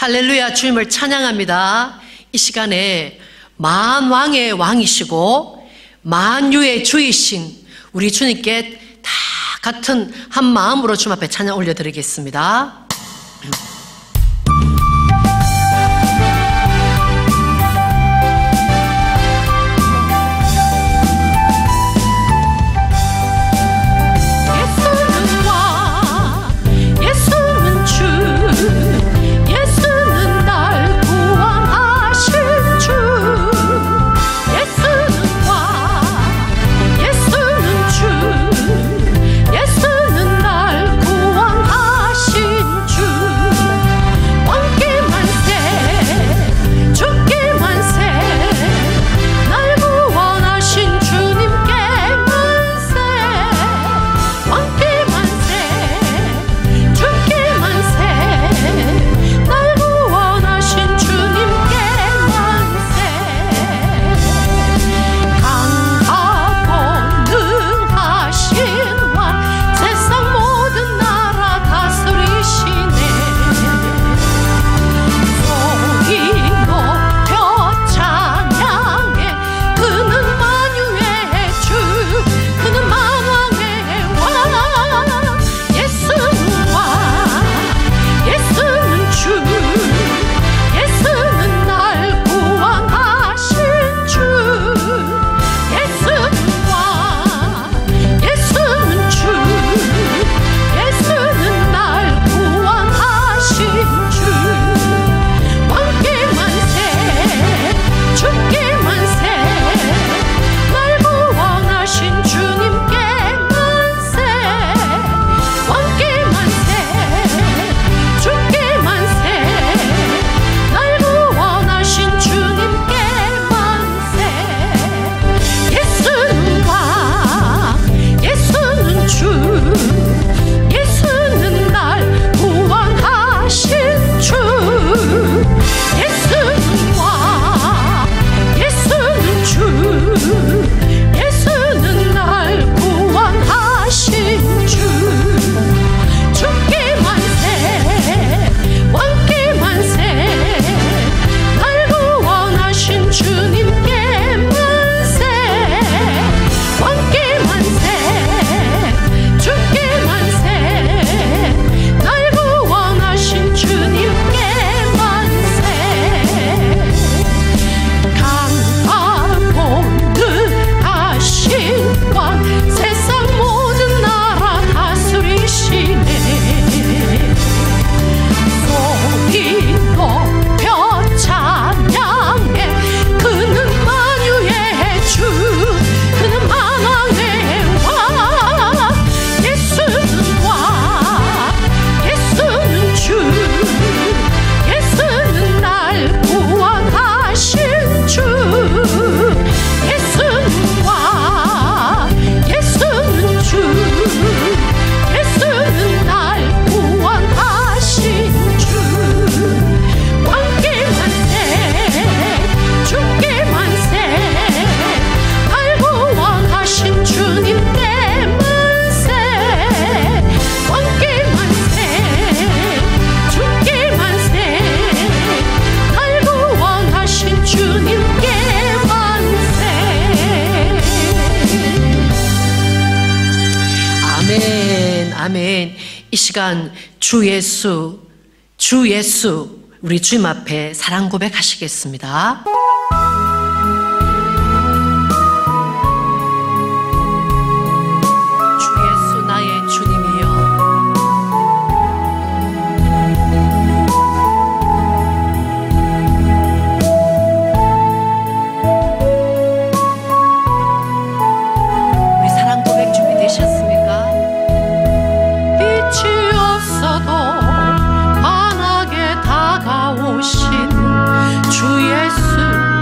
할렐루야, 주님을 찬양합니다. 이 시간에 만왕의 왕이시고 만유의 주이신 우리 주님께 다 같은 한 마음으로 주님 앞에 찬양 올려드리겠습니다. 아멘. 이 시간 주 예수 우리 주님 앞에 사랑 고백하시겠습니다. 주 예수 나의 주님이여, 우리 사랑 고백 준비되셨습니까? 반하게 다가오신 주 예수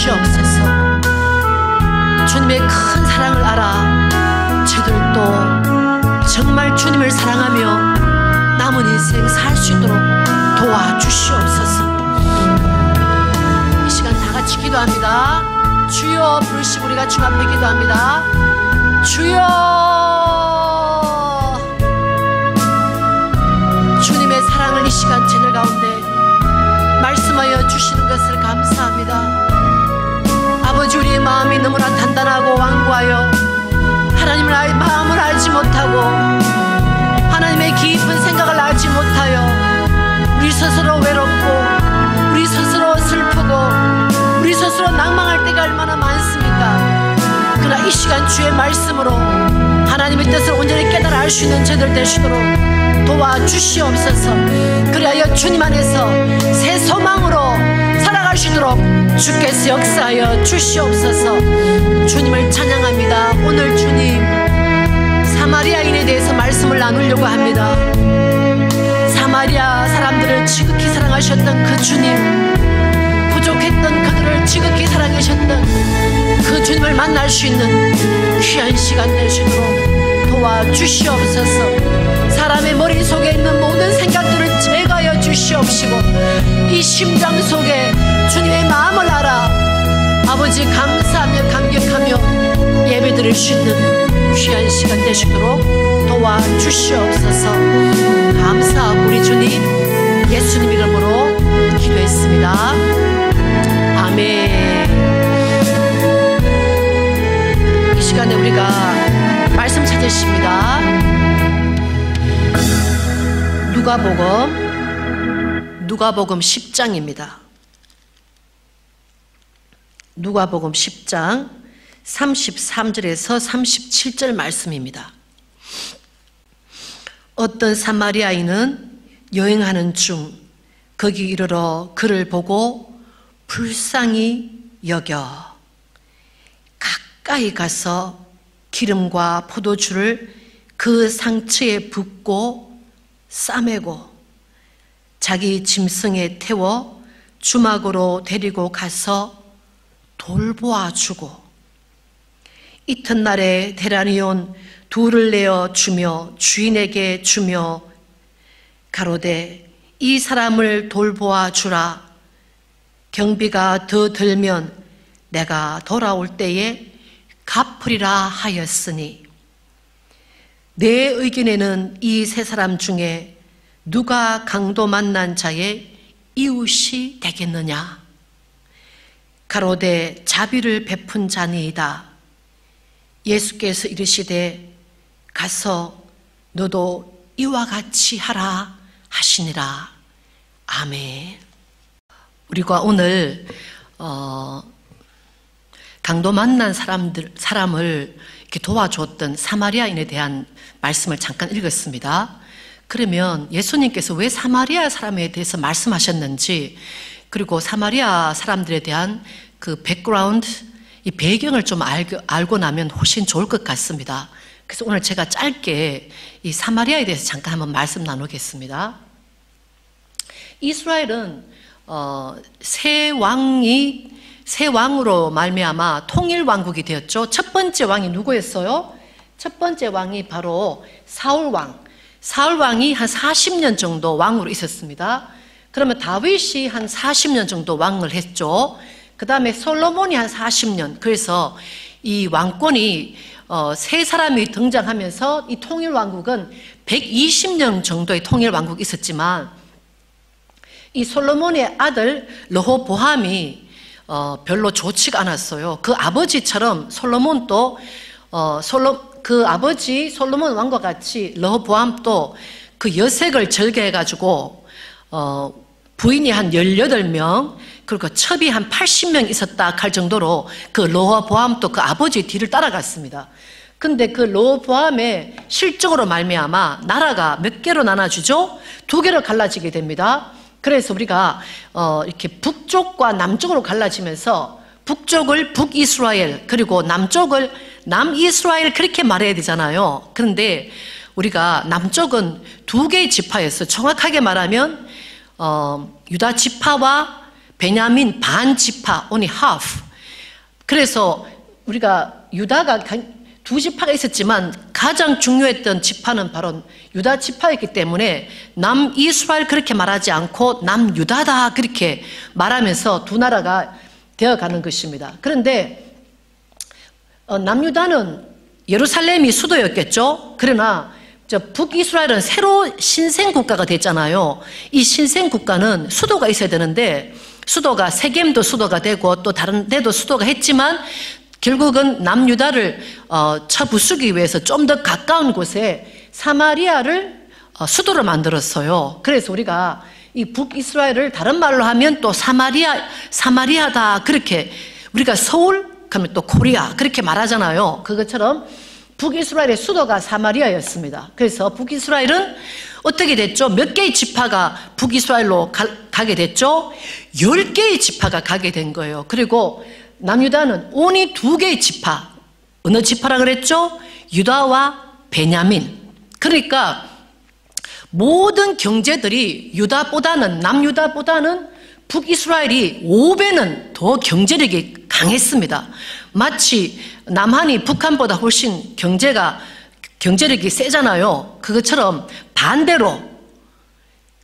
주시옵소서. 주님의 큰 사랑을 알아 저들도 정말 주님을 사랑하며 남은 인생 살 수 있도록 도와주시옵소서. 이 시간 다 같이 기도합니다. 주여 부르시고 우리가 주 앞에 기도합니다. 주여, 주님의 사랑을 이 시간 저녁 가운데 말씀하여 주시는 것을 감사합니다. 아버지, 우리의 마음이 너무나 단단하고 완고하여 하나님을 마음을 알지 못하고 하나님의 깊은 생각을 알지 못하여 우리 스스로 외롭고 우리 스스로 슬프고 우리 스스로 낭망할 때가 얼마나 많습니까? 그러나 이 시간 주의 말씀으로 하나님의 뜻을 온전히 깨달아 알 수 있는 저들 되시도록 도와주시옵소서. 그리하여 주님 안에서 새 소망으로 살아갈 수 있도록 주께서 역사하여 주시옵소서. 주님을 찬양합니다. 오늘 주님 사마리아인에 대해서 말씀을 나누려고 합니다. 사마리아 사람들을 지극히 사랑하셨던 그 주님, 부족했던 그들을 지극히 사랑하셨던 그 주님을 만날 수 있는 귀한 시간 되시도록 도와주시옵소서. 사람의 머릿속에 있는 모든 생각들을 제거하여 주시옵시고 이 심장 속에 주님의 마음을 알아 아버지 감사하며 감격하며 예배드릴 수 있는 귀한 시간 되시도록 도와주시옵소서. 감사하고 우리 주님 예수님 이름으로 기도했습니다. 아멘. 이 시간에 우리가 말씀 찾으십니다. 누가복음 10장입니다. 누가복음 10장 33절에서 37절 말씀입니다. 어떤 사마리아인은 여행하는 중 거기 이르러 그를 보고 불쌍히 여겨 가까이 가서 기름과 포도주를 그 상처에 붓고 싸매고 자기 짐승에 태워 주막으로 데리고 가서 돌보아 주고 이튿날에 데나리온 둘을 내어 주며 주인에게 주며 가로되 이 사람을 돌보아 주라. 경비가 더 들면 내가 돌아올 때에 갚으리라 하였으니 내 의견에는 이 세 사람 중에 누가 강도 만난 자의 이웃이 되겠느냐? 가로되 자비를 베푼 자니이다. 예수께서 이르시되 가서 너도 이와 같이 하라 하시니라. 아멘. 우리가 오늘 강도 만난 사람을 이렇게 도와줬던 사마리아인에 대한 말씀을 잠깐 읽었습니다. 그러면 예수님께서 왜 사마리아 사람에 대해서 말씀하셨는지, 그리고 사마리아 사람들에 대한 그 백그라운드, 이 배경을 좀 알고 나면 훨씬 좋을 것 같습니다. 그래서 오늘 제가 짧게 이 사마리아에 대해서 잠깐 한번 말씀 나누겠습니다. 이스라엘은 세 왕으로 말미암아 통일 왕국이 되었죠. 첫 번째 왕이 누구였어요? 첫 번째 왕이 바로 사울 왕이 한 40년 정도 왕으로 있었습니다. 그러면 다윗이 한 40년 정도 왕을 했죠. 그 다음에 솔로몬이 한 40년. 그래서 이 왕권이 세 사람이 등장하면서 이 통일 왕국은 120년 정도의 통일 왕국이 있었지만, 이 솔로몬의 아들 르호보암이 별로 좋지가 않았어요. 그 아버지처럼 솔로몬도 그 아버지 솔로몬 왕과 같이 르호보암도 그 여색을 절개해가지고 부인이 한 18명, 그리고 첩이 한 80명 있었다 할 정도로 그 르호보암도 그 아버지 뒤를 따라갔습니다. 근데 그 르호보암의 실정으로 말미암아 나라가 몇 개로 나눠지죠? 2개로 갈라지게 됩니다. 그래서 우리가 이렇게 북쪽과 남쪽으로 갈라지면서 북쪽을 북이스라엘, 그리고 남쪽을 남이스라엘, 그렇게 말해야 되잖아요. 그런데 우리가 남쪽은 2개의 지파였어요. 정확하게 말하면 유다 지파와 베냐민 반 지파, only half, 그래서 우리가 유다가 두 지파가 있었지만 가장 중요했던 지파는 바로 유다 지파였기 때문에 남이스라엘 그렇게 말하지 않고 남유다다 그렇게 말하면서 두 나라가 되어가는 것입니다. 그런데 남유다는 예루살렘이 수도였겠죠. 그러나 북이스라엘은 새로 신생국가가 됐잖아요. 이 신생국가는 수도가 있어야 되는데 수도가 세겜도 수도가 되고 또 다른 데도 수도가 했지만 결국은 남유다를 쳐부수기 위해서 좀 더 가까운 곳에 사마리아를 수도로 만들었어요. 그래서 우리가 이 북이스라엘을 다른 말로 하면 또 사마리아다 그렇게 우리가 서울 그러면 또 코리아 그렇게 말하잖아요. 그것처럼 북이스라엘의 수도가 사마리아였습니다. 그래서 북이스라엘은 어떻게 됐죠? 몇 개의 지파가 북이스라엘로 가게 됐죠? 10개의 지파가 가게 된 거예요. 그리고 남유다는 온이 2개의 지파. 어느 지파라 그랬죠? 유다와 베냐민. 그러니까 모든 경제들이 남유다보다는 북이스라엘이 5배는 더 경제력이 강했습니다. 마치 남한이 북한보다 훨씬 경제력이 세잖아요. 그것처럼 반대로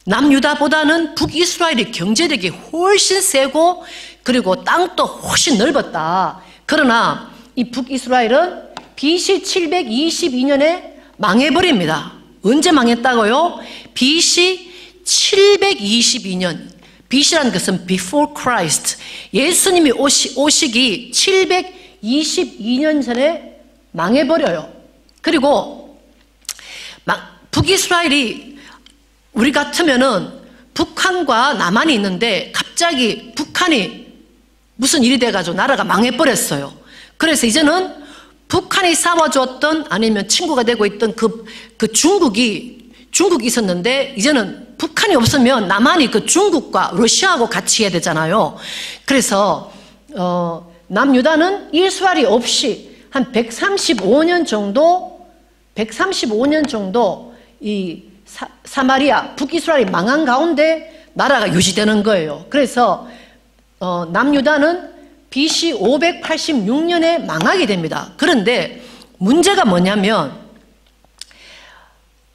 남유다보다는 북이스라엘이 경제력이 훨씬 세고 그리고 땅도 훨씬 넓었다. 그러나 이 북이스라엘은 BC 722년에 망해버립니다. 언제 망했다고요? BC 722년. BC라는 것은 before Christ. 예수님이 오시기 722년 전에 망해버려요. 그리고 북이스라엘이 우리 같으면은 북한과 남한이 있는데 갑자기 북한이 무슨 일이 돼가지고 나라가 망해버렸어요. 그래서 이제는 북한이 싸워줬던 아니면 친구가 되고 있던 그 중국이 있었는데 이제는 북한이 없으면 남한이 그 중국과 러시아하고 같이 해야 되잖아요. 그래서 남유다는 이스라엘이 없이 한 135년 정도 이 사마리아 북이스라엘이 망한 가운데 나라가 유지되는 거예요. 그래서 남유다는 BC 586년에 망하게 됩니다. 그런데 문제가 뭐냐면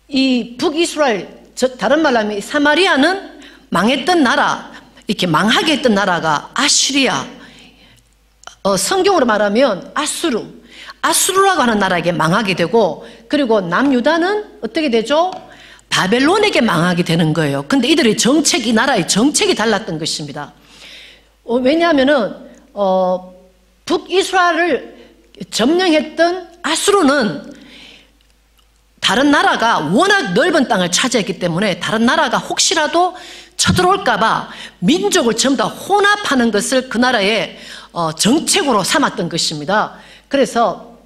이 북이스라엘, 다른 말로 하면 사마리아는 망했던 나라, 이렇게 망하게 했던 나라가 아시리아, 성경으로 말하면 아수르라고 하는 나라에게 망하게 되고, 그리고 남유다는 어떻게 되죠? 바벨론에게 망하게 되는 거예요. 근데 이들의 이 나라의 정책이 달랐던 것입니다. 왜냐하면은 북이스라엘을 점령했던 아수르는 다른 나라가 워낙 넓은 땅을 차지했기 때문에 다른 나라가 혹시라도 쳐들어올까봐 민족을 전부 다 혼합하는 것을 그 나라의 정책으로 삼았던 것입니다. 그래서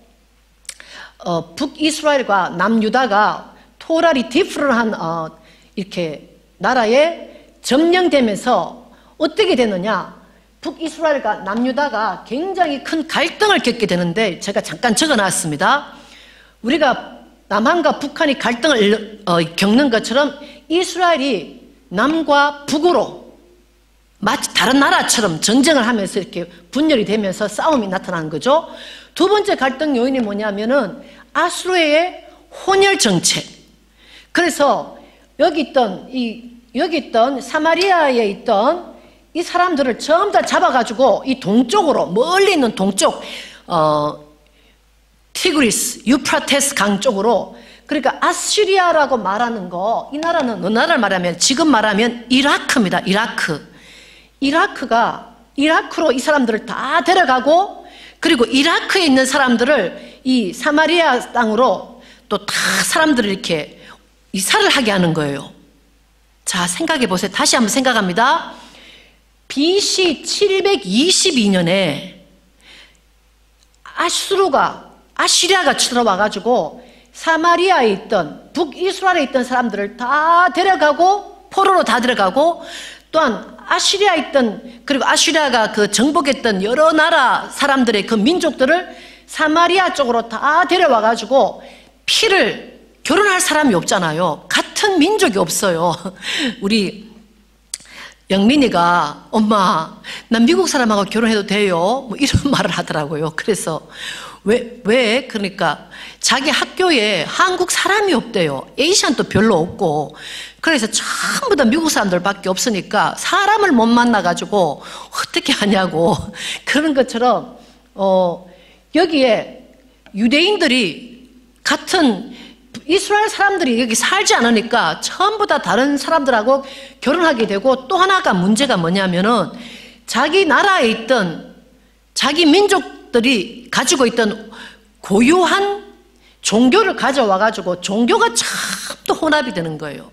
북이스라엘과 남유다가 토라리 디프런한 이렇게 나라에 점령되면서 어떻게 되느냐? 북이스라엘과 남유다가 굉장히 큰 갈등을 겪게 되는데 제가 잠깐 적어놨습니다. 우리가 남한과 북한이 갈등을 겪는 것처럼 이스라엘이 남과 북으로 마치 다른 나라처럼 전쟁을 하면서 이렇게 분열이 되면서 싸움이 나타나는 거죠. 두 번째 갈등 요인이 뭐냐면은 아수르의 혼혈 정책. 그래서 여기 있던 사마리아에 있던 이 사람들을 전부 다 잡아가지고 이 동쪽으로 멀리 있는 동쪽 티그리스, 유프라테스 강 쪽으로, 그러니까 아시리아라고 말하는 거, 이 나라는 어느 나라를 말하면 지금 말하면 이라크입니다. 이라크로 이 사람들을 다 데려가고, 그리고 이라크에 있는 사람들을 이 사마리아 땅으로 또 다 사람들을 이렇게 이사를 하게 하는 거예요. 자, 생각해 보세요. 다시 한번 생각합니다. BC 722년에 아시리아가 쳐들어와가지고 사마리아에 있던 북이스라엘에 있던 사람들을 다 데려가고 포로로 다 데려가고, 또한 그리고 아시리아가 그 정복했던 여러 나라 사람들의 그 민족들을 사마리아 쪽으로 다 데려와가지고 결혼할 사람이 없잖아요. 같은 민족이 없어요. 우리 영민이가 엄마 난 미국 사람하고 결혼해도 돼요? 뭐 이런 말을 하더라고요. 그래서 왜? 그러니까 자기 학교에 한국 사람이 없대요. 에이시안도 별로 없고. 그래서 전부 다 미국 사람들밖에 없으니까 사람을 못 만나가지고 어떻게 하냐고. 그런 것처럼 여기에 유대인들이 같은 이스라엘 사람들이 여기 살지 않으니까 전부 다 다른 사람들하고 결혼하게 되고, 또 하나가 문제가 뭐냐면은 자기 나라에 있던 자기 민족들이 가지고 있던 고유한 종교를 가져와가지고 종교가 참 또 혼합이 되는 거예요.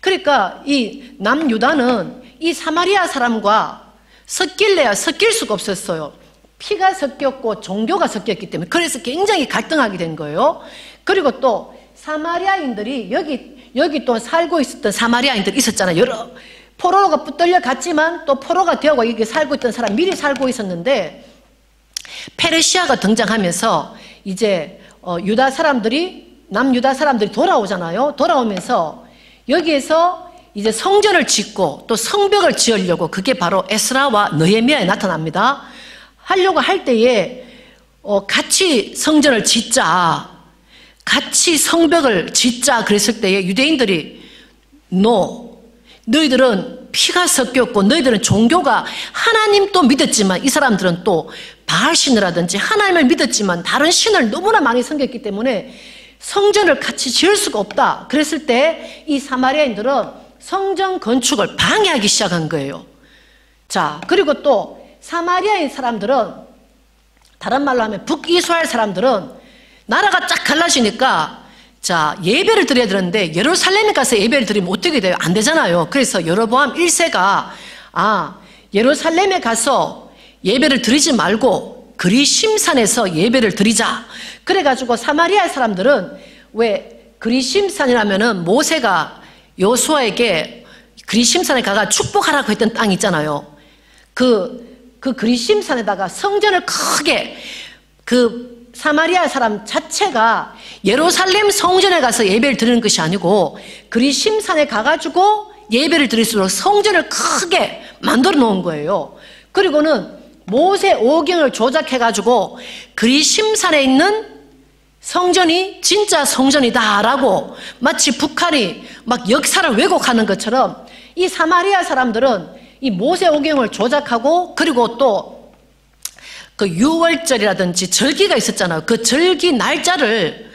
그러니까 이 남유다는 이 사마리아 사람과 섞일 수가 없었어요. 피가 섞였고 종교가 섞였기 때문에. 그래서 굉장히 갈등하게 된 거예요. 그리고 또 사마리아인들이 여기 또 살고 있었던 사마리아인들이 있었잖아요. 여러 포로가 붙들려 갔지만 또 포로가 되고 여기 살고 있던 사람 미리 살고 있었는데, 페르시아가 등장하면서 이제 남유다 사람들이 돌아오잖아요. 돌아오면서 여기에서 이제 성전을 짓고 또 성벽을 지으려고, 그게 바로 에스라와 느헤미야에 나타납니다. 하려고 할 때에 같이 성전을 짓자, 같이 성벽을 짓자 그랬을 때에 유대인들이 너희들은 피가 섞였고 너희들은 종교가 하나님도 믿었지만 이 사람들은 또 바알신이라든지 하나님을 믿었지만 다른 신을 너무나 많이 섬겼기 때문에 성전을 같이 지을 수가 없다. 그랬을 때 이 사마리아인들은 성전 건축을 방해하기 시작한 거예요. 자, 그리고 또 사마리아인 사람들은, 다른 말로 하면 북이스라엘 사람들은 나라가 쫙 갈라지니까 자, 예배를 드려야 되는데 예루살렘에 가서 예배를 드리면 어떻게 돼요? 안 되잖아요. 그래서 여로보암 1세가 예루살렘에 가서 예배를 드리지 말고 그리심산에서 예배를 드리자. 그래가지고 사마리아 사람들은, 왜 그리심산이라면은 모세가 여호수아에게 그리심산에 가가 축복하라고 했던 땅이 있잖아요. 그 그리심산에다가 성전을 크게, 그 사마리아 사람 자체가 예루살렘 성전에 가서 예배를 드리는 것이 아니고 그리심산에 가가지고 예배를 드릴 수 있도록 성전을 크게 만들어 놓은 거예요. 그리고는 모세 오경을 조작해가지고 그리심산에 있는 성전이 진짜 성전이다라고, 마치 북한이 막 역사를 왜곡하는 것처럼 이 사마리아 사람들은 이 모세 오경을 조작하고, 그리고 또 그 유월절이라든지 절기가 있었잖아요. 그 절기 날짜를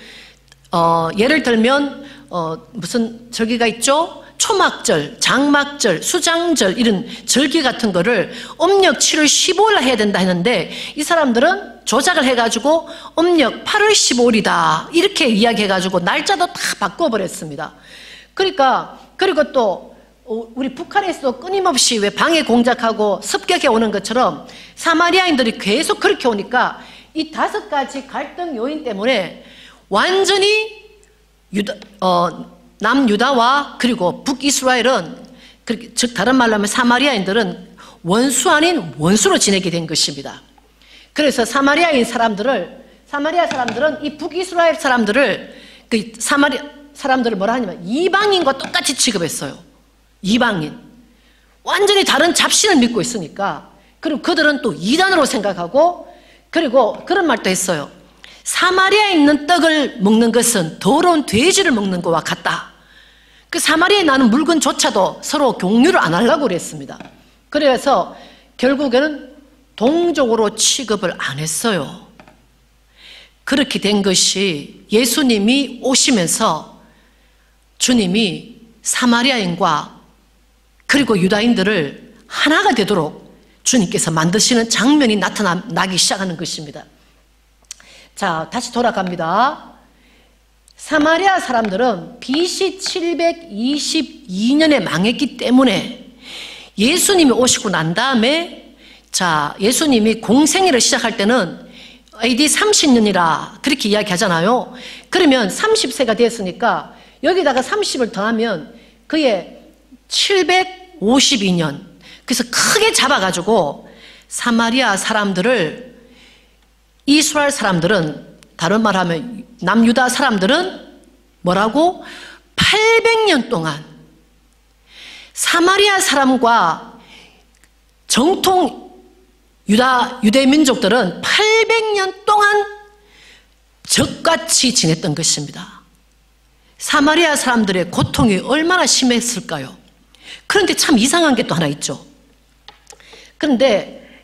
예를 들면 무슨 절기가 있죠? 초막절, 장막절, 수장절, 이런 절기 같은 거를 음력 7월 15일 해야 된다 했는데 이 사람들은 조작을 해가지고 음력 8월 15일이다 이렇게 이야기해가지고 날짜도 다 바꿔버렸습니다. 그러니까, 그리고 또 우리 북한에서도 끊임없이 왜 방해 공작하고 습격해 오는 것처럼 사마리아인들이 계속 그렇게 오니까 이 5가지 갈등 요인 때문에 완전히 남유다와 그리고 북이스라엘은, 즉 다른 말로 하면 사마리아인들은 원수 아닌 원수로 지내게 된 것입니다. 그래서 사마리아 사람들은 이 북이스라엘 사람들을, 그 사마리아 사람들을 뭐라 하냐면 이방인과 똑같이 취급했어요. 이방인. 완전히 다른 잡신을 믿고 있으니까. 그리고 그들은 또 이단으로 생각하고, 그리고 그런 말도 했어요. 사마리아에 있는 떡을 먹는 것은 더러운 돼지를 먹는 것과 같다. 그 사마리아에 나는 물건조차도 서로 공유를 안 하려고 그랬습니다. 그래서 결국에는 동족으로 취급을 안 했어요. 그렇게 된 것이 예수님이 오시면서 주님이 사마리아인과 그리고 유다인들을 하나가 되도록 주님께서 만드시는 장면이 나기 시작하는 것입니다. 자, 다시 돌아갑니다. 사마리아 사람들은 BC 722년에 망했기 때문에 예수님이 오시고 난 다음에, 자, 예수님이 공생애를 시작할 때는 AD 30년이라 그렇게 이야기하잖아요. 그러면 30세가 됐으니까 여기다가 30을 더하면 그의 752년. 그래서 크게 잡아가지고 사마리아 사람들을, 이스라엘 사람들은, 다른 말 하면 남유다 사람들은 뭐라고? 800년 동안 사마리아 사람과 정통 유대 민족들은 800년 동안 적같이 지냈던 것입니다. 사마리아 사람들의 고통이 얼마나 심했을까요? 그런데 참 이상한 게 또 하나 있죠. 그런데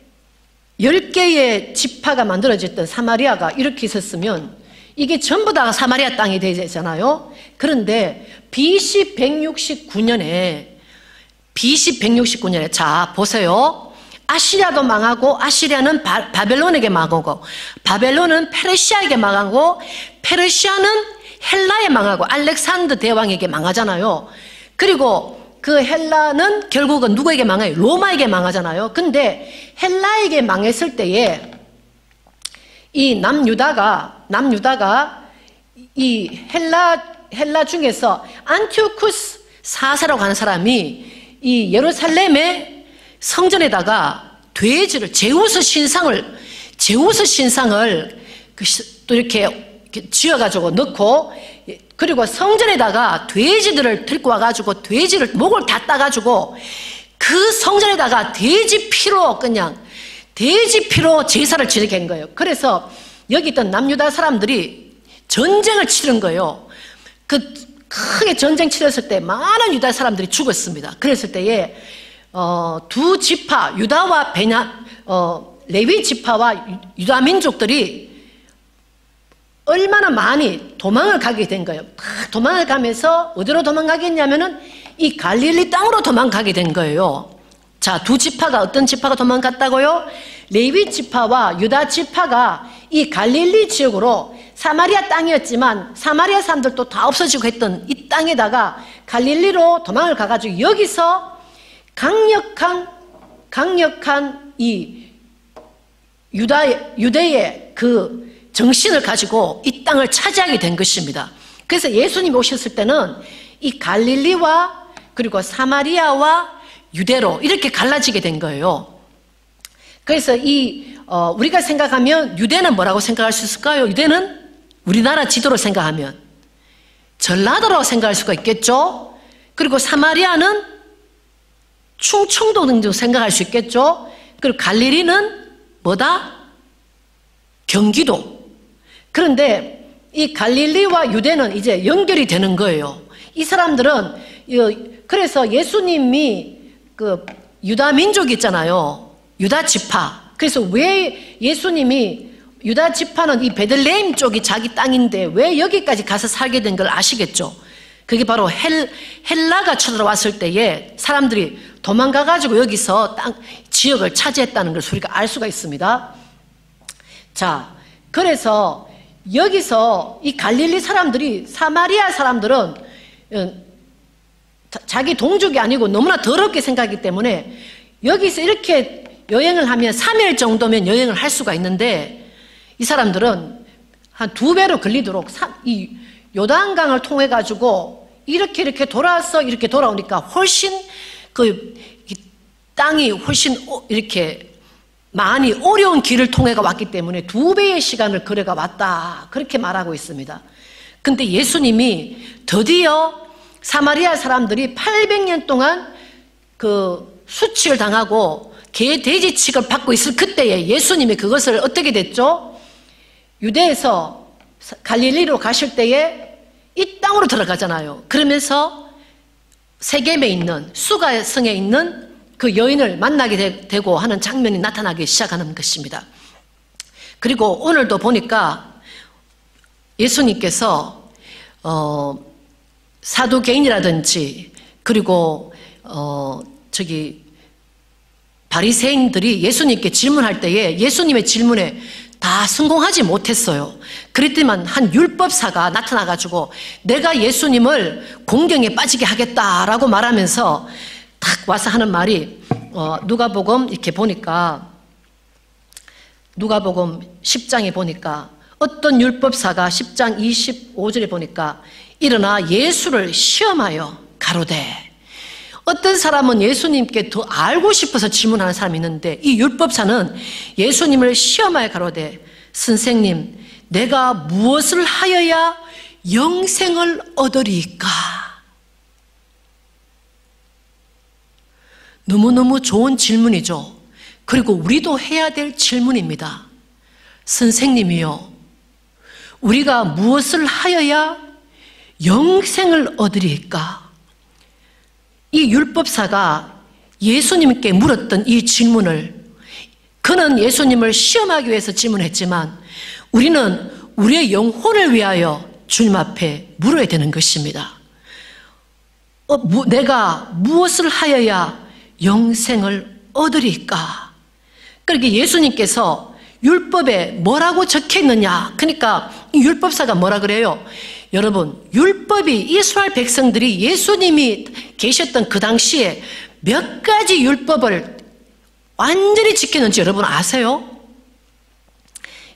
10개의 지파가 만들어졌던 사마리아가 이렇게 있었으면 이게 전부 다 사마리아 땅이 되잖아요. 그런데 BC 169년에 자 보세요. 아시리아도 망하고, 아시리아는 바벨론에게 망하고, 바벨론은 페르시아에게 망하고, 페르시아는 헬라에 망하고 알렉산더 대왕에게 망하잖아요. 그리고 그 헬라는 결국은 누구에게 망해요? 로마에게 망하잖아요. 근데 헬라에게 망했을 때에 이 남유다가 이 헬라 중에서 안티오쿠스 4세라고 하는 사람이 이 예루살렘의 성전에다가 돼지를 제우스 신상을 또 이렇게 지어가지고 넣고, 그리고 성전에다가 돼지들을 데리고 와가지고 돼지를 목을 다 따가지고 그 성전에다가 돼지 피로 제사를 지내게 한 거예요. 그래서 여기 있던 남유다 사람들이 전쟁을 치른 거예요. 그 크게 전쟁 치렀을 때 많은 유다 사람들이 죽었습니다. 그랬을 때에 두 지파, 유다와 레위 지파와 유다 민족들이 얼마나 많이 도망을 가게 된 거예요. 도망을 가면서 어디로 도망가겠냐면은 이 갈릴리 땅으로 도망가게 된 거예요. 자, 두 지파가, 어떤 지파가 도망갔다고요? 레위 지파와 유다 지파가 이 갈릴리 지역으로, 사마리아 땅이었지만 사마리아 사람들도 다 없어지고 했던 이 땅에다가 갈릴리로 도망을 가가지고 여기서 강력한 이 유대의 그 정신을 가지고 이 땅을 차지하게 된 것입니다. 그래서 예수님이 오셨을 때는 이 갈릴리와 그리고 사마리아와 유대로 이렇게 갈라지게 된 거예요. 그래서 우리가 생각하면 유대는 뭐라고 생각할 수 있을까요? 유대는 우리나라 지도로 생각하면 전라도라고 생각할 수가 있겠죠. 그리고 사마리아는 충청도 등등 생각할 수 있겠죠. 그리고 갈릴리는 뭐다? 경기도. 그런데 이 갈릴리와 유대는 이제 연결이 되는 거예요. 이 사람들은, 그래서 예수님이 그 유다 민족 있잖아요. 유다 지파. 그래서 왜 예수님이 유다 지파는 이 베들레헴 쪽이 자기 땅인데 왜 여기까지 가서 살게 된 걸 아시겠죠? 그게 바로 헬라가 쳐들어왔을 때에 사람들이 도망가가지고 여기서 지역을 차지했다는 것을 우리가 알 수가 있습니다. 자, 그래서 여기서 이 갈릴리 사람들이, 사마리아 사람들은 자기 동족이 아니고 너무나 더럽게 생각하기 때문에 여기서 이렇게 여행을 하면 3일 정도면 여행을 할 수가 있는데 이 사람들은 한 2배로 걸리도록 이 요단강을 통해 가지고 이렇게 돌아서 이렇게 돌아오니까 훨씬 땅이 훨씬 이렇게 많이 어려운 길을 통해가 왔기 때문에 2배의 시간을 걸어가 왔다, 그렇게 말하고 있습니다. 근데 예수님이 드디어 사마리아 사람들이 800년 동안 그 수치를 당하고 개 돼지 취급을 받고 있을 그때에 예수님이 그것을 어떻게 됐죠? 유대에서 갈릴리로 가실 때에 이 땅으로 들어가잖아요. 그러면서 세겜에 있는 수가성에 있는 그 여인을 만나게 되고 하는 장면이 나타나기 시작하는 것입니다. 그리고 오늘도 보니까 예수님께서 사두개인이라든지 그리고 바리새인들이 예수님께 질문할 때에 예수님의 질문에 다 성공하지 못했어요. 그랬더니만 한 율법사가 나타나가지고 내가 예수님을 공경에 빠지게 하겠다라고 말하면서 딱 와서 하는 말이 누가복음 이렇게 보니까 누가복음 10장에 보니까 어떤 율법사가 10장 25절에 보니까 일어나 예수를 시험하여 가로되, 어떤 사람은 예수님께 더 알고 싶어서 질문하는 사람이 있는데 이 율법사는 예수님을 시험하여 가로되 선생님 내가 무엇을 하여야 영생을 얻으리까? 너무너무 좋은 질문이죠. 그리고 우리도 해야 될 질문입니다. 선생님이요, 우리가 무엇을 하여야 영생을 얻으리까? 이 율법사가 예수님께 물었던 이 질문을, 그는 예수님을 시험하기 위해서 질문했지만 우리는 우리의 영혼을 위하여 주님 앞에 물어야 되는 것입니다. 내가 무엇을 하여야 영생을 얻으리까? 그렇게 예수님께서 율법에 뭐라고 적혀 있느냐? 그러니까 이 율법사가 뭐라 그래요? 여러분, 율법이, 이스라엘 백성들이 예수님이 계셨던 그 당시에 몇 가지 율법을 완전히 지켰는지 여러분 아세요?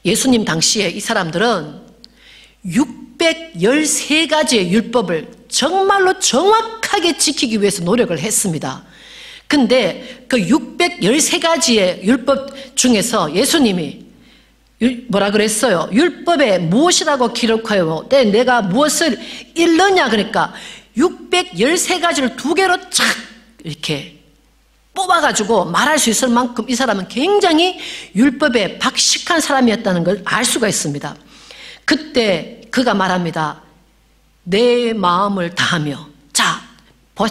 예수님 당시에 이 사람들은 613가지의 율법을 정말로 정확하게 지키기 위해서 노력을 했습니다. 근데 그 613가지의 율법 중에서 예수님이 뭐라 그랬어요? 율법에 무엇이라고 기록하여 내가 무엇을 잃느냐? 그러니까 613가지를 두 개로 착 이렇게 뽑아가지고 말할 수 있을 만큼 이 사람은 굉장히 율법에 박식한 사람이었다는 걸 알 수가 있습니다. 그때 그가 말합니다. 내 마음을 다하며. 자,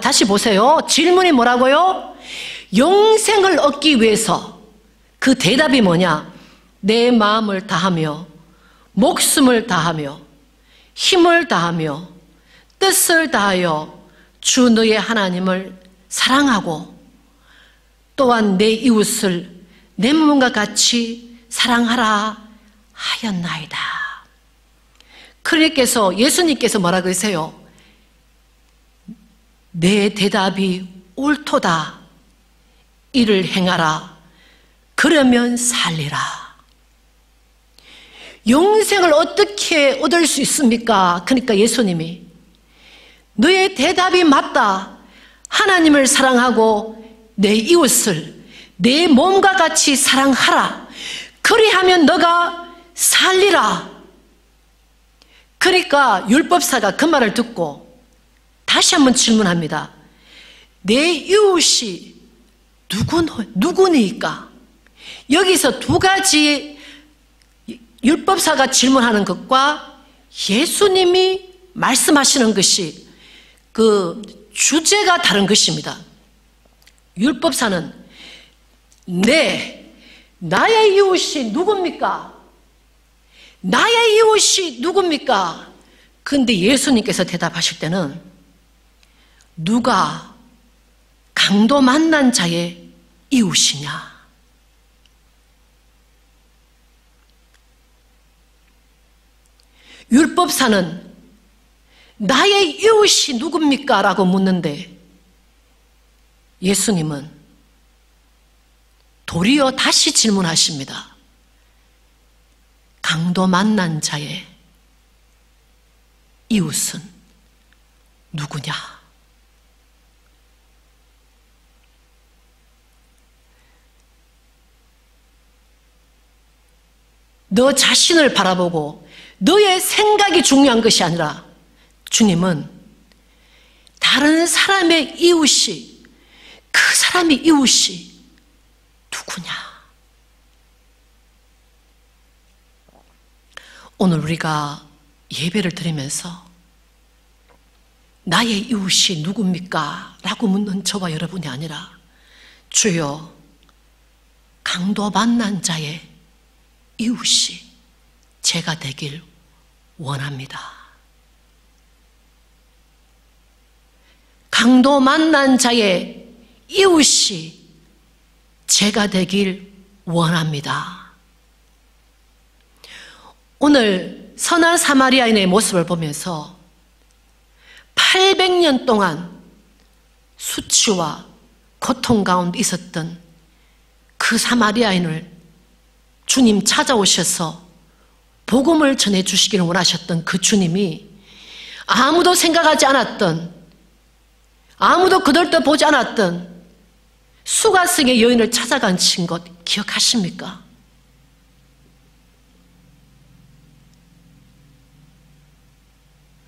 다시 보세요. 질문이 뭐라고요? 영생을 얻기 위해서 그 대답이 뭐냐? 내 마음을 다하며, 목숨을 다하며, 힘을 다하며, 뜻을 다하여 주 너의 하나님을 사랑하고 또한 내 이웃을 내 몸과 같이 사랑하라 하였나이다. 그러니께서 예수님께서 뭐라 그러세요? 내 대답이 옳도다. 이를 행하라. 그러면 살리라. 영생을 어떻게 얻을 수 있습니까? 그러니까 예수님이 너의 대답이 맞다. 하나님을 사랑하고 내 이웃을 내 몸과 같이 사랑하라. 그리하면 너가 살리라. 그러니까 율법사가 그 말을 듣고 다시 한번 질문합니다. 내 이웃이 누구니까? 여기서 두 가지 율법사가 질문하는 것과 예수님이 말씀하시는 것이 그 주제가 다른 것입니다. 율법사는 나의 이웃이 누굽니까? 나의 이웃이 누굽니까? 근데 예수님께서 대답하실 때는 누가 강도 만난 자의 이웃이냐? 율법사는 나의 이웃이 누굽니까? 라고 묻는데 예수님은 도리어 다시 질문하십니다. 강도 만난 자의 이웃은 누구냐? 너 자신을 바라보고 너의 생각이 중요한 것이 아니라 주님은 다른 사람의 이웃이, 그 사람의 이웃이 누구냐? 오늘 우리가 예배를 드리면서 나의 이웃이 누굽니까? 라고 묻는 저와 여러분이 아니라 주여, 강도 만난 자의 이웃이 제가 되길 원합니다. 강도 만난 자의 이웃이 제가 되길 원합니다. 오늘 선한 사마리아인의 모습을 보면서 800년 동안 수치와 고통 가운데 있었던 그 사마리아인을 주님 찾아오셔서 복음을 전해주시기를 원하셨던 그 주님이 아무도 생각하지 않았던, 아무도 그들도 보지 않았던 수가성의 여인을 찾아가신 것 기억하십니까?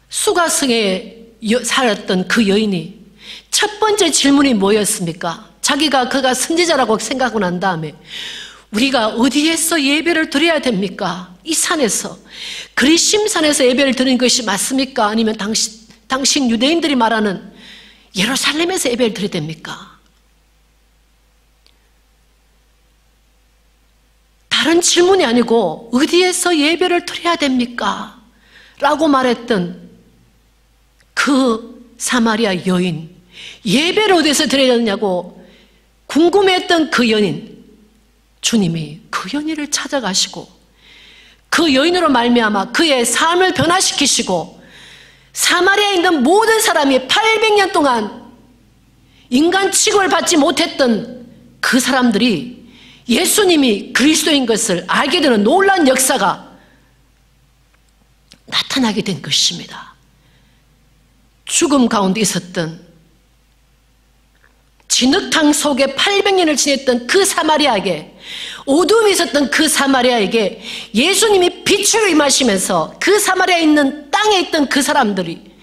수가성에 살았던 그 여인이 첫 번째 질문이 뭐였습니까? 자기가 그가 선지자라고 생각하고 난 다음에 우리가 어디에서 예배를 드려야 됩니까? 이 산에서, 그리심산에서 예배를 드리는 것이 맞습니까? 아니면 당신 유대인들이 말하는 예루살렘에서 예배를 드려야 됩니까? 다른 질문이 아니고 어디에서 예배를 드려야 됩니까? 라고 말했던 그 사마리아 여인, 예배를 어디에서 드려야 되냐고 궁금했던 그 여인, 주님이 그 여인을 찾아가시고 그 여인으로 말미암아 그의 삶을 변화시키시고 사마리아에 있는 모든 사람이 800년 동안 인간 취급을 받지 못했던 그 사람들이 예수님이 그리스도인 것을 알게 되는 놀라운 역사가 나타나게 된 것입니다. 죽음 가운데 있었던, 진흙탕 속에 800년을 지냈던 그 사마리아에게, 어둠이 있었던 그 사마리아에게 예수님이 빛으로 임하시면서 그 사마리아에 있는 땅에 있던 그 사람들이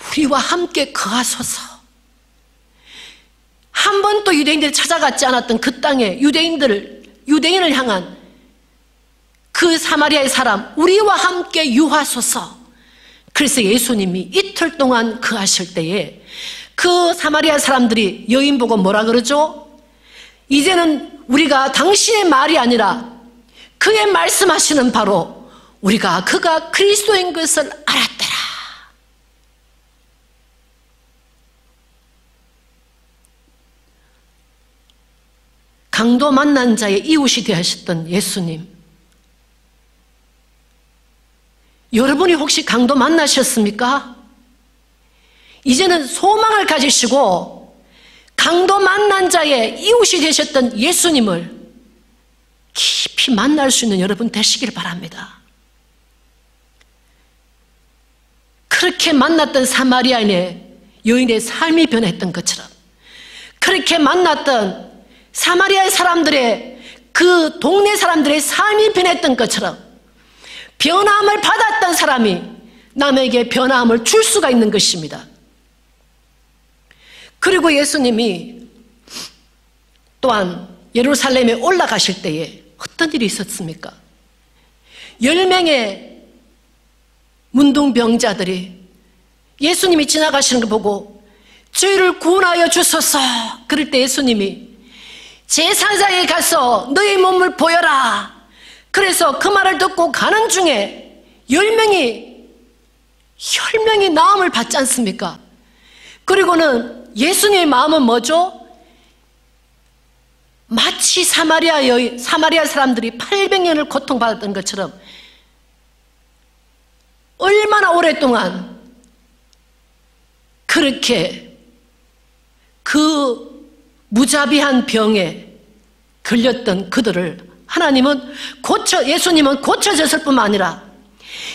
우리와 함께 거하소서. 한 번도 유대인들이 찾아갔지 않았던 그 땅에 유대인을 향한 그 사마리아의 사람, 우리와 함께 유하소서. 그래서 예수님이 이틀 동안 거하실 때에 그 사마리아 사람들이 여인 보고 뭐라 그러죠? 이제는 우리가 당신의 말이 아니라 그의 말씀하시는 바로 그가 그리스도인 것을 알았더라. 강도 만난 자의 이웃이 되셨던 예수님, 여러분이 혹시 강도 만나셨습니까? 이제는 소망을 가지시고 강도 만난 자의 이웃이 되셨던 예수님을 깊이 만날 수 있는 여러분 되시길 바랍니다. 그렇게 만났던 사마리아인의 여인의 삶이 변했던 것처럼, 그렇게 만났던 사마리아의 사람들의, 그 동네 사람들의 삶이 변했던 것처럼 변함을 받았던 사람이 남에게 변함을 줄 수가 있는 것입니다. 그리고 예수님이 또한 예루살렘에 올라가실 때에 어떤 일이 있었습니까? 10명의 문둥병자들이 예수님이 지나가시는 걸 보고 저희를 구원하여 주소서. 그럴 때 예수님이 제사장에 가서 너희 몸을 보여라. 그래서 그 말을 듣고 가는 중에 10명이 나음을 받지 않습니까? 그리고는 예수님의 마음은 뭐죠? 마치 사마리아 사람들이 800년을 고통받았던 것처럼 얼마나 오랫동안 그렇게 그 무자비한 병에 걸렸던 그들을 예수님은 고쳐졌을 뿐만 아니라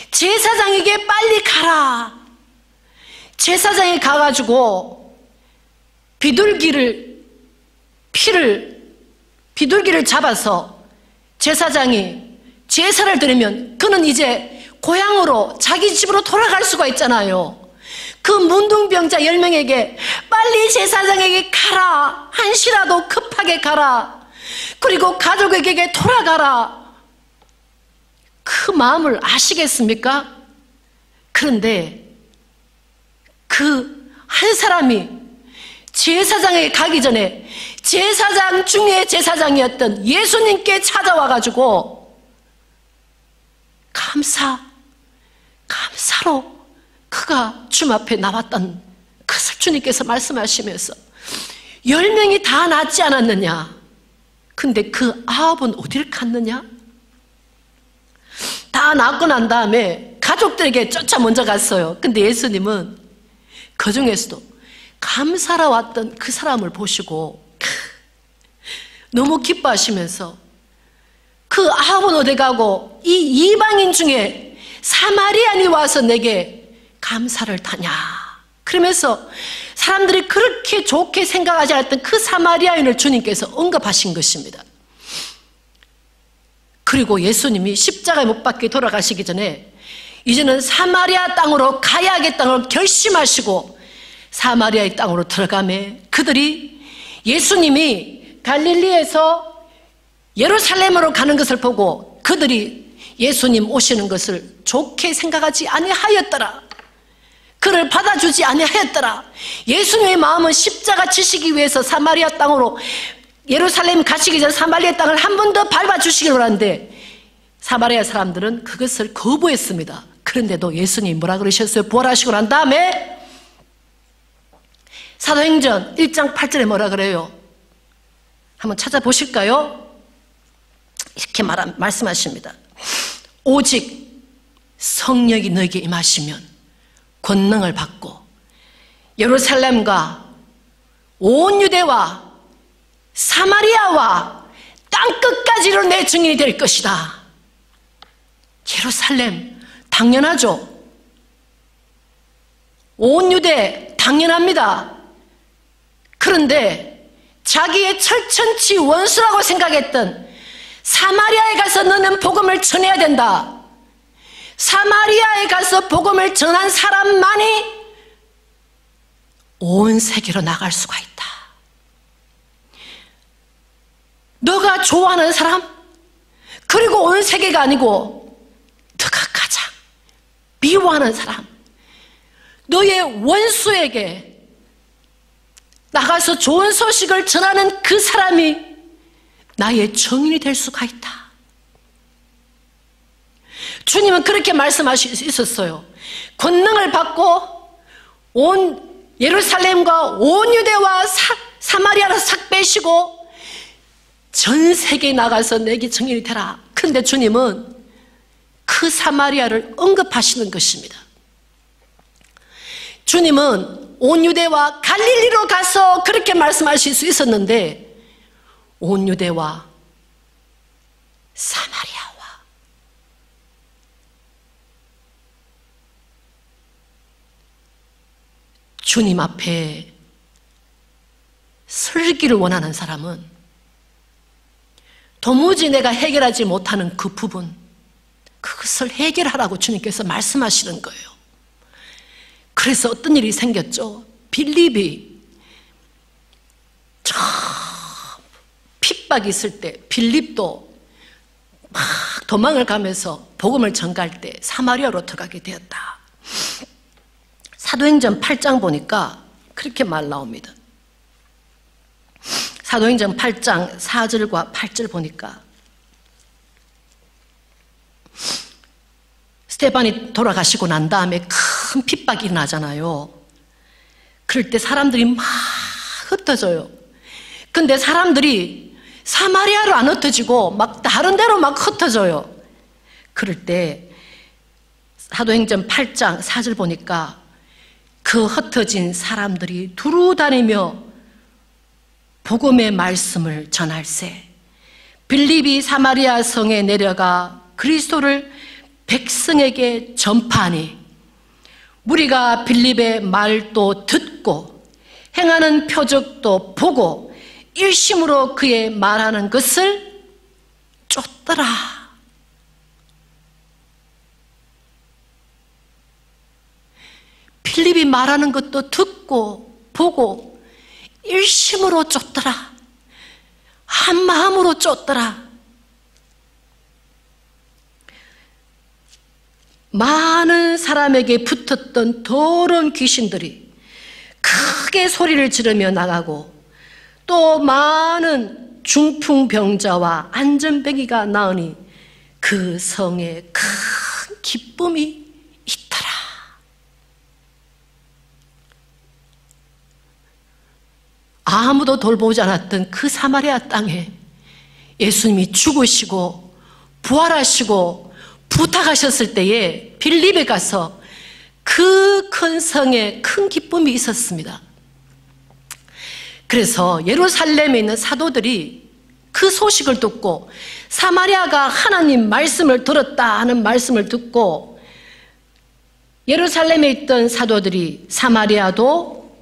제사장에게 빨리 가라. 제사장에 가가지고 비둘기를 잡아서 제사장이 제사를 드리면 그는 이제 고향으로, 자기 집으로 돌아갈 수가 있잖아요. 그 문둥병자 10명에게 빨리 제사장에게 가라. 한시라도 급하게 가라. 그리고 가족에게 돌아가라. 그 마음을 아시겠습니까? 그런데 그 한 사람이 제사장에게 가기 전에 제사장 중에 제사장이었던 예수님께 찾아와가지고 감사로 그가 주님 앞에 나왔던 것을 주님께서 말씀하시면서 10명이 다 낫지 않았느냐? 근데 그 9은 어디를 갔느냐? 다 낫고 난 다음에 가족들에게 쫓아 먼저 갔어요. 근데 예수님은 그 중에서도 감사로 왔던 그 사람을 보시고 너무 기뻐하시면서 그 9은 어디 가고 이 이방인 중에 사마리아인이 와서 내게 감사를 타냐? 그러면서 사람들이 그렇게 좋게 생각하지 않았던 그 사마리아인을 주님께서 언급하신 것입니다. 그리고 예수님이 십자가에 못 박혀 돌아가시기 전에 이제는 사마리아 땅으로 가야 하겠다는 걸 결심하시고 사마리아의 땅으로 들어가매 그들이 예수님이 갈릴리에서 예루살렘으로 가는 것을 보고 그들이 예수님 오시는 것을 좋게 생각하지 아니하였더라. 그를 받아주지 아니하였더라. 예수님의 마음은 십자가 지시기 위해서 사마리아 땅으로 예루살렘 가시기 전 사마리아 땅을 한 번 더 밟아주시기로 하는데 사마리아 사람들은 그것을 거부했습니다. 그런데도 예수님이 뭐라 그러셨어요? 부활하시고 난 다음에 사도행전 1장 8절에 뭐라 그래요? 한번 찾아보실까요? 이렇게 말씀하십니다. 오직 성령이 너에게 임하시면 권능을 받고 예루살렘과 온 유대와 사마리아와 땅끝까지로 내 증인이 될 것이다. 예루살렘 당연하죠. 온 유대 당연합니다. 그런데 자기의 철천지 원수라고 생각했던 사마리아에 가서 너는 복음을 전해야 된다. 사마리아에 가서 복음을 전한 사람만이 온 세계로 나갈 수가 있다. 너가 좋아하는 사람, 그리고 온 세계가 아니고 너가 가장 미워하는 사람, 너의 원수에게 나가서 좋은 소식을 전하는 그 사람이 나의 증인이 될 수가 있다. 주님은 그렇게 말씀하셨어요. 권능을 받고 온 예루살렘과 온 유대와 사마리아를 싹 빼시고 전 세계에 나가서 내게 증인이 되라. 그런데 주님은 그 사마리아를 언급하시는 것입니다. 주님은 온 유대와 갈릴리로 가서 그렇게 말씀하실 수 있었는데 온 유대와 사마리아와 주님 앞에 설기를 원하는 사람은 도무지 내가 해결하지 못하는 그 부분, 그것을 해결하라고 주님께서 말씀하시는 거예요. 그래서 어떤 일이 생겼죠? 빌립이 저 핍박이 있을 때 빌립도 막 도망을 가면서 복음을 전갈 때 사마리아로 들어가게 되었다. 사도행전 8장 보니까 그렇게 말 나옵니다. 사도행전 8장 4절과 8절 보니까 스테반이 돌아가시고 난 다음에 큰 핍박이 일어나잖아요. 그럴 때 사람들이 막 흩어져요. 근데 사람들이 사마리아로 안 흩어지고 막 다른 데로 막 흩어져요. 그럴 때 사도행전 8장 4절 보니까 그 흩어진 사람들이 두루 다니며 복음의 말씀을 전할세 빌립이 사마리아 성에 내려가 그리스도를 백성에게 전파하니 무리가 빌립의 말도 듣고 행하는 표적도 보고 일심으로 그의 말하는 것을 쫓더라. 빌립이 말하는 것도 듣고 보고 일심으로 쫓더라. 한 마음으로 쫓더라. 많은 사람에게 붙었던 더러운 귀신들이 크게 소리를 지르며 나가고 또 많은 중풍병자와 안전뱅이가 나으니 그 성에 큰 기쁨이 있더라. 아무도 돌보지 않았던 그 사마리아 땅에 예수님이 죽으시고 부활하시고 부탁하셨을 때에 빌립에 가서 그 큰 성에 큰 기쁨이 있었습니다. 그래서 예루살렘에 있는 사도들이 그 소식을 듣고 사마리아가 하나님 말씀을 들었다 하는 말씀을 듣고 예루살렘에 있던 사도들이 사마리아도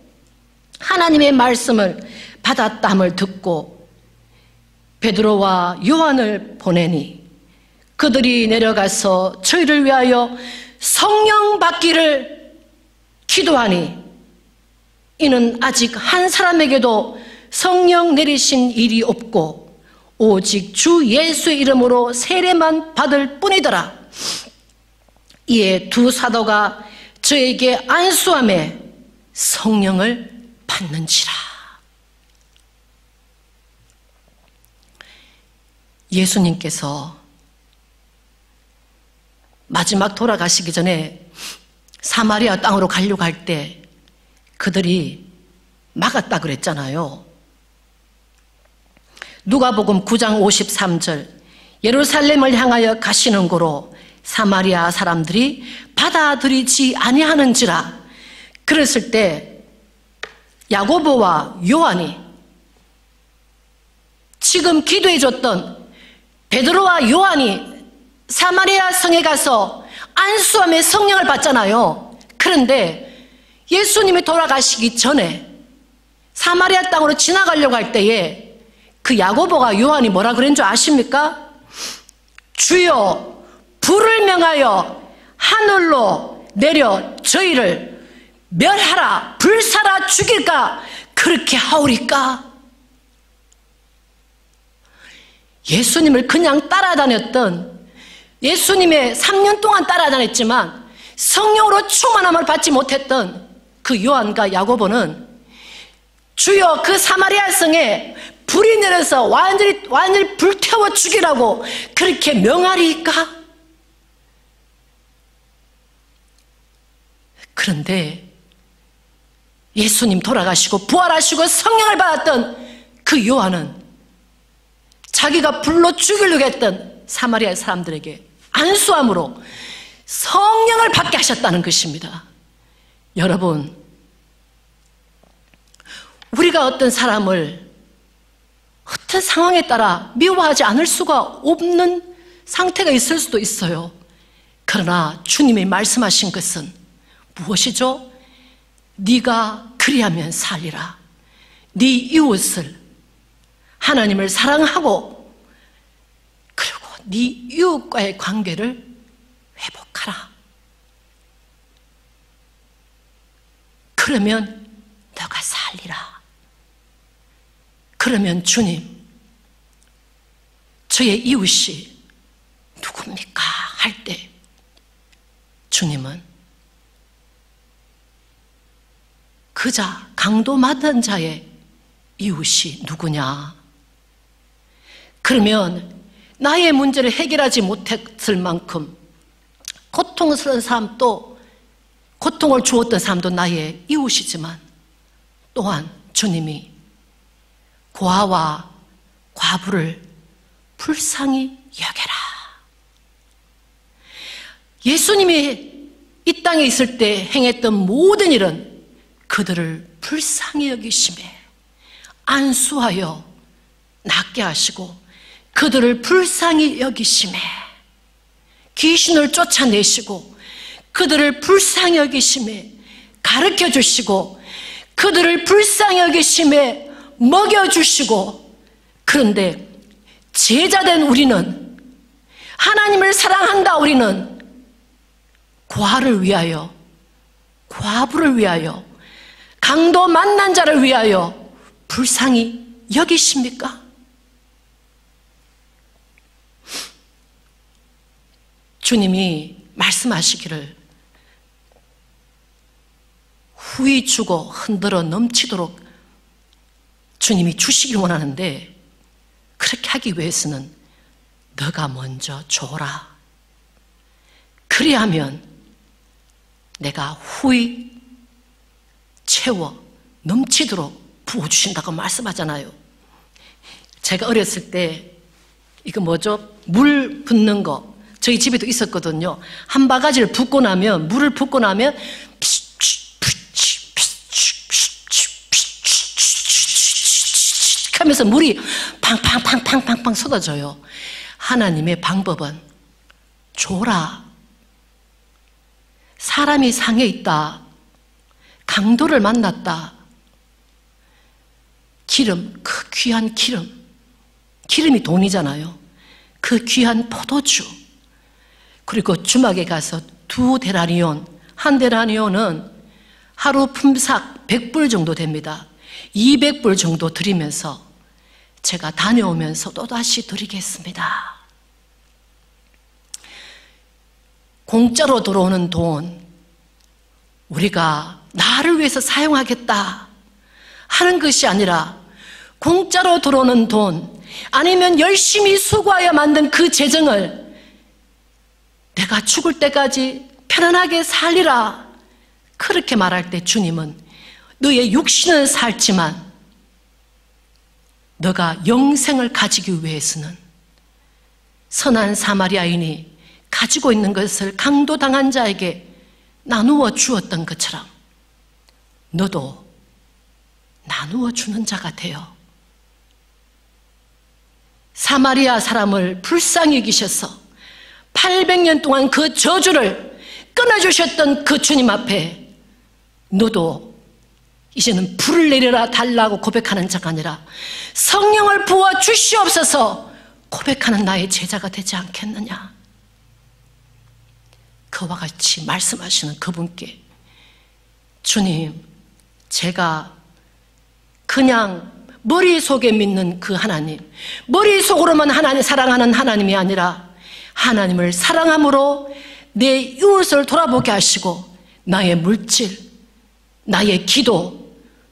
하나님의 말씀을 받았다함을 듣고 베드로와 요한을 보내니 그들이 내려가서 저희를 위하여 성령 받기를 기도하니 이는 아직 한 사람에게도 성령 내리신 일이 없고 오직 주 예수의 이름으로 세례만 받을 뿐이더라. 이에 두 사도가 저에게 안수함에 성령을 받는지라. 예수님께서 마지막 돌아가시기 전에 사마리아 땅으로 가려고 할 때 그들이 막았다 그랬잖아요. 누가복음 9장 53절, 예루살렘을 향하여 가시는 고로 사마리아 사람들이 받아들이지 아니하는지라. 그랬을 때 야고보와 요한이 지금 기도해 줬던 베드로와 요한이 사마리아 성에 가서 안수함에 성령을 받잖아요. 그런데 예수님이 돌아가시기 전에 사마리아 땅으로 지나가려고 할 때에 그 야고보가 요한이 뭐라 그랬는 줄 아십니까? 주여, 불을 명하여 하늘로 내려 저희를 멸하라, 불사라 죽일까 그렇게 하오리까? 예수님을 그냥 따라다녔던, 예수님의 3년 동안 따라다녔지만 성령으로 충만함을 받지 못했던 그 요한과 야고보는 주여, 그 사마리아 성에 불이 내려서 완전히 불태워 죽이라고 그렇게 명하리까? 그런데 예수님 돌아가시고 부활하시고 성령을 받았던 그 요한은 자기가 불로 죽이려고 했던 사마리아 사람들에게 안수함으로 성령을 받게 하셨다는 것입니다. 여러분, 우리가 어떤 사람을 어떤 상황에 따라 미워하지 않을 수가 없는 상태가 있을 수도 있어요. 그러나 주님이 말씀하신 것은 무엇이죠? 네가 그리하면 살리라. 네 이웃을, 하나님을 사랑하고 그리고 네 이웃과의 관계를 회복하라. 그러면 너가 살리라. 그러면 주님, 저의 이웃이 누굽니까? 할 때 주님은 그 자, 강도 맞은 자의 이웃이 누구냐? 그러면 나의 문제를 해결하지 못했을 만큼 고통스러운 사람도, 고통을 주었던 사람도 나의 이웃이지만 또한 주님이 고아와 과부를 불쌍히 여겨라. 예수님이 이 땅에 있을 때 행했던 모든 일은 그들을 불쌍히 여기심에 안수하여 낫게 하시고 그들을 불쌍히 여기심에 귀신을 쫓아내시고 그들을 불쌍히 여기심에 가르쳐 주시고 그들을 불쌍히 여기심에 먹여주시고, 그런데 제자된 우리는, 하나님을 사랑한다 우리는 고아를 위하여, 과부를 위하여, 강도 만난 자를 위하여 불쌍히 여기십니까? 주님이 말씀하시기를 후이 주고 흔들어 넘치도록 주님이 주시길 원하는데, 그렇게 하기 위해서는 너가 먼저 줘라. 그리하면 내가 후이 채워 넘치도록 부어주신다고 말씀하잖아요. 제가 어렸을 때 이거 뭐죠? 물 붓는 거 저희 집에도 있었거든요. 한 바가지를 붓고 나면, 물을 붓고 나면 하면서 물이 팡팡팡팡팡팡 쏟아져요. 하나님의 방법은 줘라. 사람이 상해 있다, 강도를 만났다, 기름, 그 귀한 기름, 기름이 돈이잖아요. 그 귀한 포도주, 그리고 주막에 가서 2데나리온, 1데나리온은 하루 품삯 100불 정도 됩니다. 200불 정도 드리면서 제가 다녀오면서 또다시 드리겠습니다. 공짜로 들어오는 돈, 우리가 나를 위해서 사용하겠다 하는 것이 아니라 공짜로 들어오는 돈, 아니면 열심히 수고하여 만든 그 재정을 내가 죽을 때까지 편안하게 살리라, 그렇게 말할 때 주님은 너의 육신은 살지만 너가 영생을 가지기 위해서는 선한 사마리아인이 가지고 있는 것을 강도당한 자에게 나누어 주었던 것처럼 너도 나누어 주는 자가 되어 사마리아 사람을 불쌍히 여기셔서 800년 동안 그 저주를 끊어주셨던 그 주님 앞에 너도 이제는 불을 내려라 달라고 고백하는 자가 아니라 성령을 부어 주시옵소서 고백하는 나의 제자가 되지 않겠느냐. 그와 같이 말씀하시는 그분께 주님, 제가 그냥 머릿속에 믿는 그 하나님, 머릿속으로만 하나님 사랑하는 하나님이 아니라 하나님을 사랑함으로 내 이웃을 돌아보게 하시고 나의 물질, 나의 기도,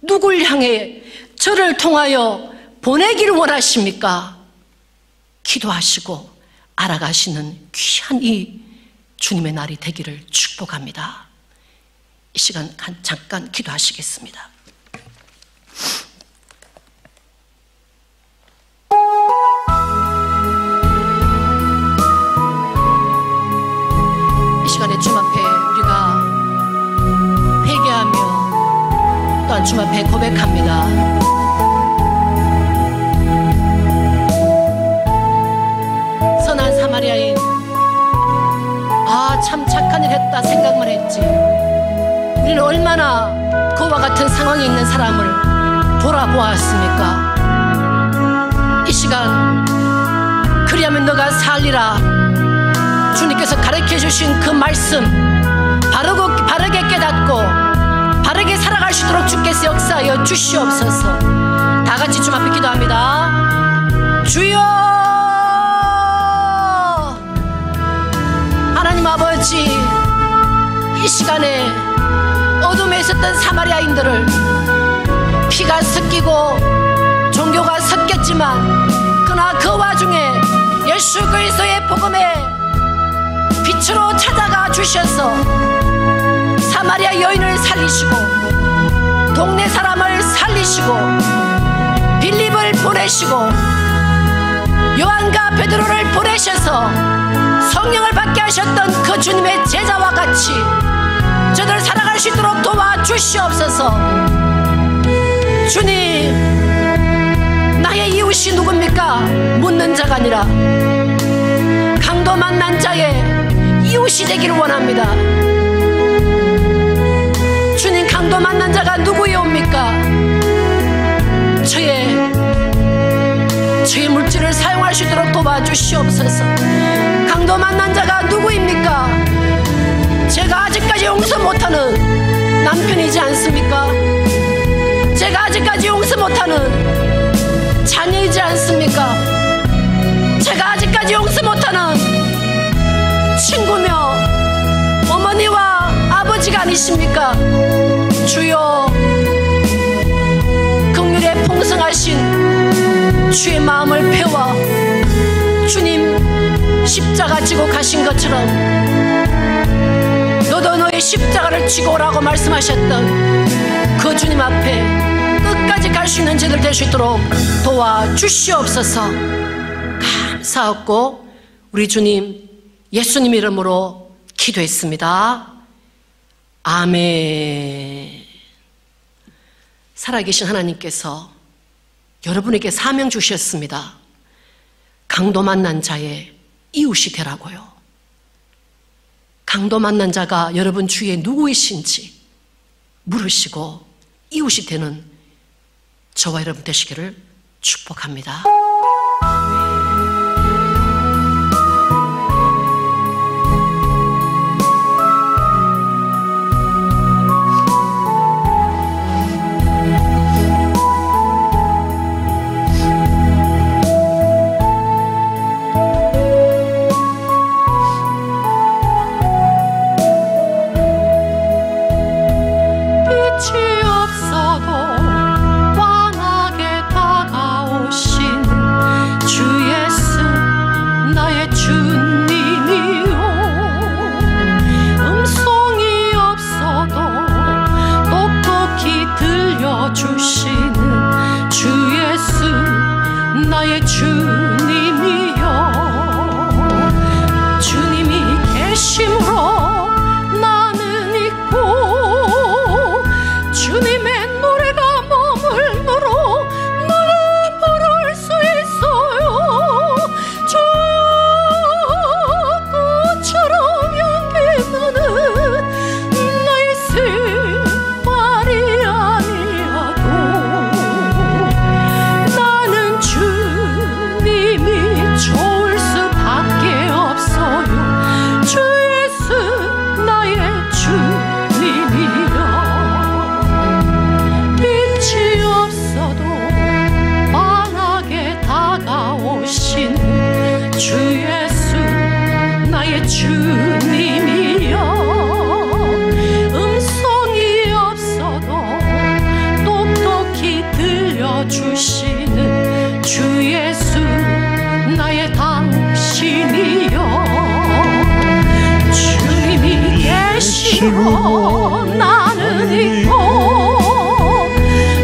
누굴 향해 저를 통하여 보내기를 원하십니까? 기도하시고 알아가시는 귀한 이 주님의 날이 되기를 축복합니다. 이 시간 잠깐 기도하시겠습니다. 이 시간에 주님 앞에 우리가 회개하며 또한 주님 앞에 고백합니다. 선한 사마리아인, 참 착한 일 했다 생각만 했지 우리는 얼마나 그와 같은 상황에 있는 사람을 돌아보았습니까? 이 시간 그리하면 너가 살리라, 주님께서 가르쳐 주신 그 말씀 바르게 깨닫고 바르게 살아갈 수 있도록 주께서 역사하여 주시옵소서. 다 같이 주님 앞에 기도합니다. 주여, 하나님 아버지, 이 시간에 어둠에 있었던 사마리아인들을 피가 섞이고 종교가 섞였지만 그러나 그 와중에 예수 그리스도의 복음의 빛으로 찾아가 주셔서 사마리아 여인을 살리시고 동네 사람을 살리시고 빌립을 보내시고 요한과 베드로를 보내셔서 성령을 받게 하셨던 그 주님의 제자와 같이 저들을 살아갈 수 있도록 도와주시옵소서. 주님, 나의 이웃이 누굽니까? 묻는 자가 아니라 강도 만난 자의 이웃이 되기를 원합니다. 주님, 강도 만난 자가 누구이옵니까? 저의 물질을 사용할 수 있도록 도와주시옵소서. 강도 만난 자가 누구입니까? 제가 아직까지 용서 못하는 남편이지 않습니까? 제가 아직까지 용서 못하는 자녀이지 않습니까? 제가 아직까지 용서 못하는 친구며 어머니와 아버지가 아니십니까? 주여, 긍휼에 풍성하신 주의 마음을 배워 주님 십자가 지고 가신 것처럼 너도 너의 십자가를 지고 오라고 말씀하셨던 그 주님 앞에 끝까지 갈 수 있는 저들 될 수 있도록 도와주시옵소서. 감사하고 우리 주님 예수님 이름으로 기도했습니다. 아멘. 살아계신 하나님께서 여러분에게 사명 주셨습니다. 강도 만난 자의 이웃이 되라고요. 강도 만난 자가 여러분 주위에 누구이신지 물으시고 이웃이 되는 저와 여러분 되시기를 축복합니다. 나는 있고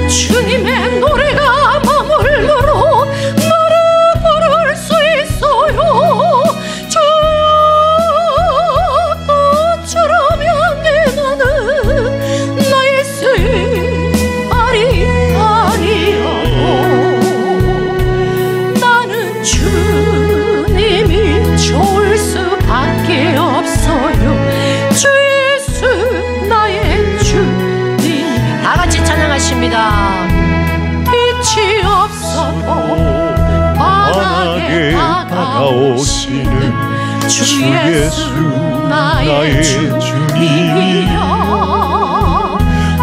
주님의 노래가 머물므로 나를 부를 수 있어요. 주여 꽃처럼 향해 나는 나의 생활이 아니하고 나는 주님이 좋을 수밖에 없어요. 주 예수 나의 주님. 다 같이 찬양하십니다. 빛이 없어도 환하게 다가오시는 주 예수 나의 주님이여.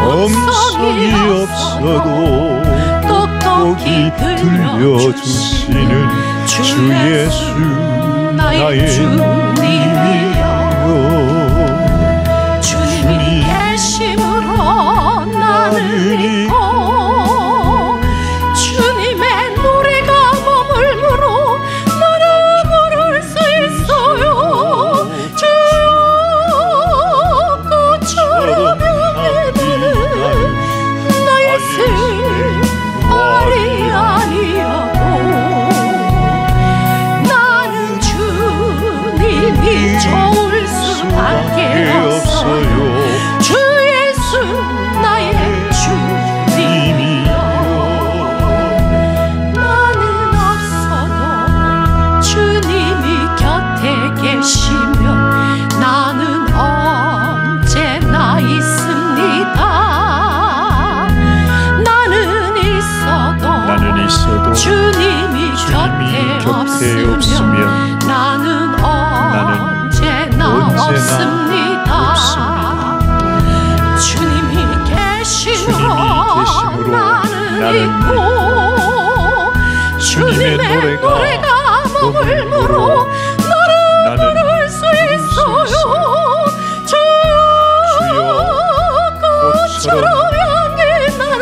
음성이 없어도 똑똑히 들려주시는 주 예수 나의 주님이여. 주님이 계심으로 나는 있고 주님의 노래가 머물므로 나를 부를 수 있어요. 주여 꽃처럼 향해 나의 생활이 아니하고 나는 주님이 좋을 수밖에 없어요. 주 예수 나의 주님이여. 나는 없어도 주님이 곁에 계시며 나는 언제나 있습니다. 나는 있어도 주님이 곁에 없으면 나는 언제나 없습니다. 주님이 계심으로 나는 있고 주님의 노래가 머물므로 나를 부를 수 있어요. 주여 꽃처럼 향해 나는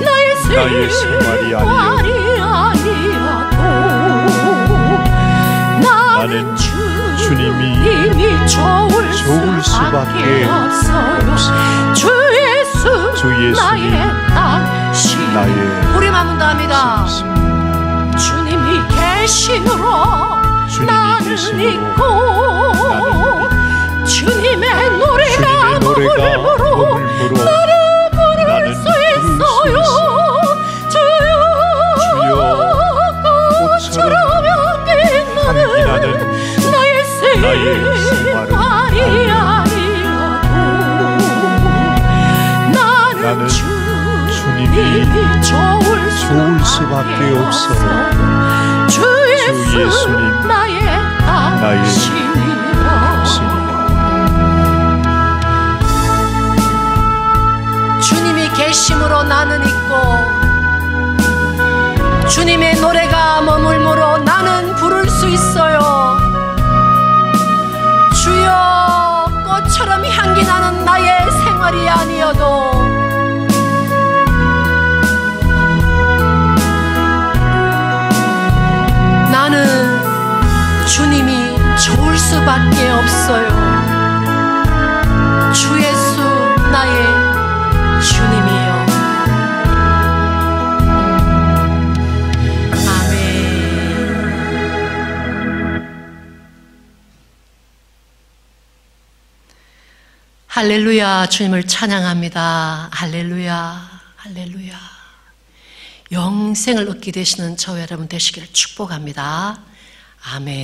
나의 생활이 아니하고 나는 주님이 좋을 수밖에 없어요. 주 예수 나의 당신. 우리 한번 더 합니다. 주님이 계심으로 나는 있고 주님의 노래가 머물므로 나를 부를 수 있어요. 주여 꽃처럼 향해 나는 나의 생활이 아니하고 나는 주님이 좋을 수밖에 없어요. 주 예수님 나의 당신이여. 주님이 계심으로 나는 있고 주님의 노래가 머물므로 나는 부를 수 있어요. 주여 꽃처럼 향기 나는 나의 생활이 아니어도 나는 주님이 좋을 수밖에 없어요. 주 예수 나의 주님이여. 할렐루야. 주님을 찬양합니다. 할렐루야. 할렐루야. 영생을 얻게 되시는 저와 여러분 되시기를 축복합니다. 아멘.